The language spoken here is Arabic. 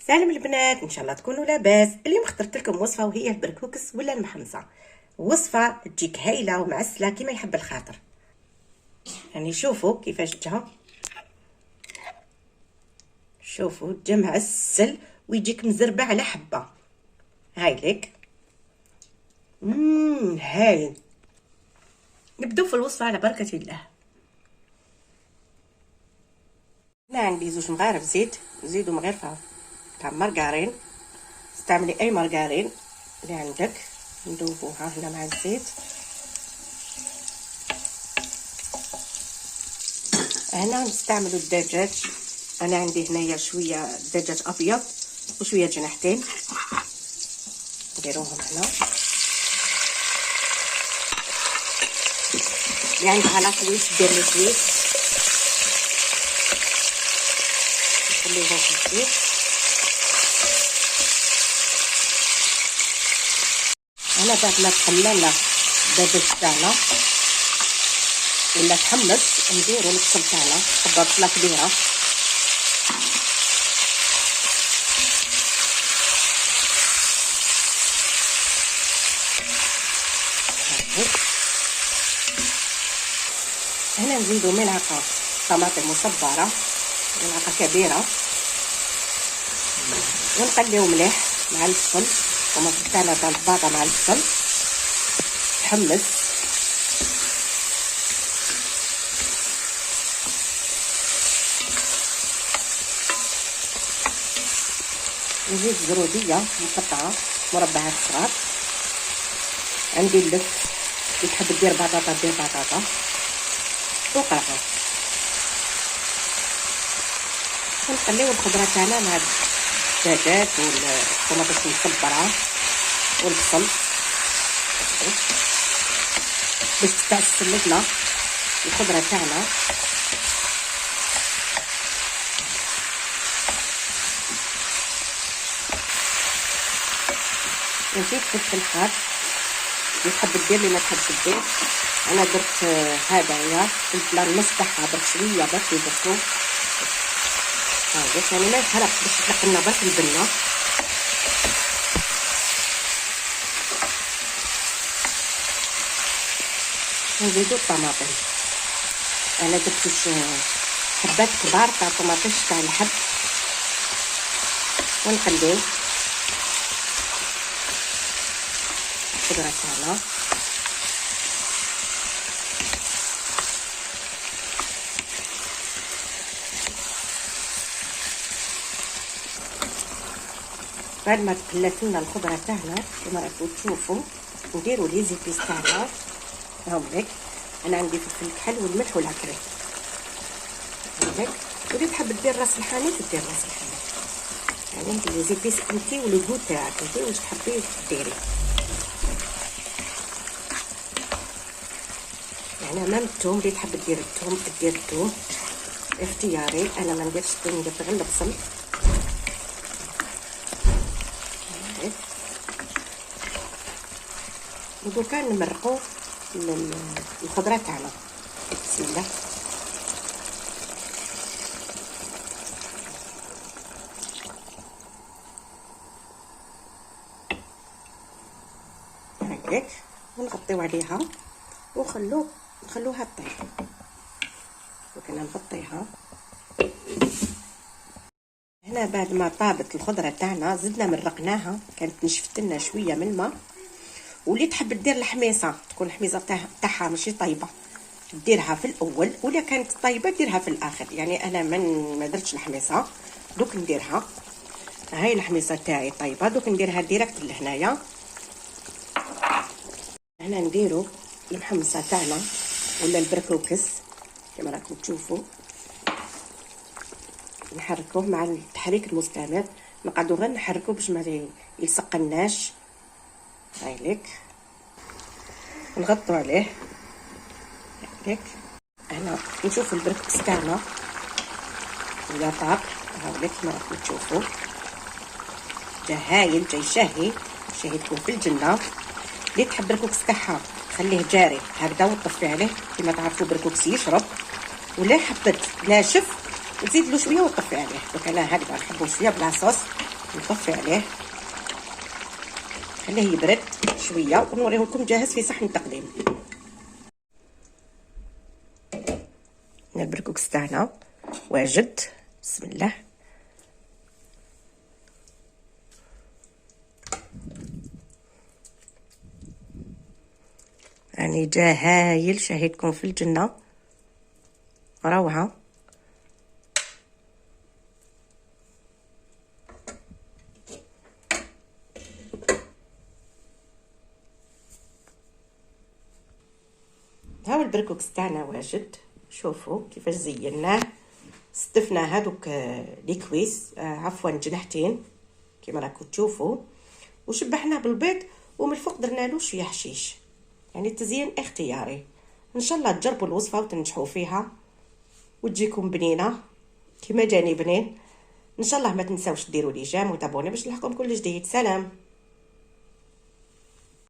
سلام البنات، ان شاء الله تكونوا لاباس. اليوم اخترت لكم وصفه وهي البركوكس ولا المحمصه. وصفه تجيك هايله ومعسله كما يحب الخاطر. يعني شوفوا كيفاش جا، شوفوا جا معسل ويجيك مزربع على حبه. هاي لك هاي. نبداو في الوصفه على بركه الله. هنا عندي زوج مغارف زيت، نزيدو مغرفه تاع مارغرين. استعملي اي مارغرين اللي عندك. ندوبوها هنا مع الزيت. هنا نستعملوا الدجاج. انا عندي هنايا شويه دجاج ابيض وشويه جناحتين، نديروهم هنا. اللي عندها على كويس دير له كويس، نخليوهم في الزيت. انا بعد ما تحملنا الدجاج تاعنا ولا تحمص نديرو البصل تاعنا، حبه بصله كبيره. هنا نزيدو ملعقه طماطم مصبره، ملعقه كبيره، ونقليو مليح مع البصل. الطماطم تاعنا تاع الباطا مع البصل تحمص. نزيد زروديه مقطعه مربعات صغار. عندي اللف، اللي تحب دير بطاطا دير بطاطا وقرفه. ونخليو الخضره تاعنا مع الدجاج والطماطم المصبره والبصل باش تتعسل لنا الخضره تاعنا. نزيد فلفل حار، اللي تحب دير اللي ما تحبش دير. انا درت هذايا الفلفله النص تاعها درت شويه باش يدخلو هاك، يعني ما يحرقش باش تطلق لنا برك البنه. نزيدو الطماطم. انا درت حبات كبار تاع طماطيش تاع الحب، ونقليو الخضره تاعنا. بعد ما تقلات لنا الخضره تاعنا كما راكم تشوفوا، نديروا لي زيبيس تاعنا. هاهم لك، انا عندي فلفل الكحل والملح والعكري. هاك، واللي تحب دير راس الحانوت دير راس الحانوت، يعني انت لي زيبيس انتي والجو تاعك انتي واش تحبي ديري. يعني امام الثوم، اللي تحب دير الثوم دير الثوم اختياري. انا ما نديرش الثوم، ندير غير البصل. ودوكا نمرقو الخضره تاعنا. بسم الله. هكاك، ونغطيو عليها نخلوها طيب. وكنا نغطيها. هنا بعد ما طابت الخضره تاعنا زدنا مرقناها، كانت نشفت لنا شويه من الماء. واللي تحب دير الحميصه، تكون الحميصه تاعها ماشي طيبه، ديرها في الاول، ولا كانت طيبه ديرها في الاخر. يعني انا ما درتش الحميصه، دوك نديرها. هاي الحميصه تاعي طيبه، دوك نديرها ديريكت لهنايا. هنا نديرو المحمصه تاعنا ولا البركوكس كما راكم تشوفوا. نحركوه مع التحريك المستمر، نقعدو غير نحركوه باش ما يلصقناش. هاي لك، نغطو عليه هيك. هنا نشوف البركوكس تاعنا ولا طاب. هاو لك كما راكم تشوفوا، جا هايل، جاي شهي تكون في الجنه. اللي تحب البركوكس تاعها خليه جاري هكذا وطفي عليه كما تعرفوا البركوكس يشرب. ولا حبت ناشف تزيد له شويه وطفي عليه. دوك انا هكذا نحبو شويه بلا صوص نطفي عليه خليه يبرد شويه ونوريه لكم جاهز في صحن التقديم. هنا البرقوق تاعنا واجد، بسم الله. يعني جا هايل، شهيتكم في الجنه، روعه. هاو البرقوق تاعنا واجد، شوفوا كيفاش زيناه. ستفنا هادوك لي كويس، عفوا جناحتين كيما راكم تشوفوا، وشبحناه بالبيض، ومن الفوق درنا له شويه حشيش. يعني التزيين اختياري. ان شاء الله تجربوا الوصفه وتنجحوا فيها وتجيكم بنينه كيما جاني بنين. ان شاء الله ما تنساوش ديروا لي جيم وتابوني باش نلحقكم كل جديد. سلام.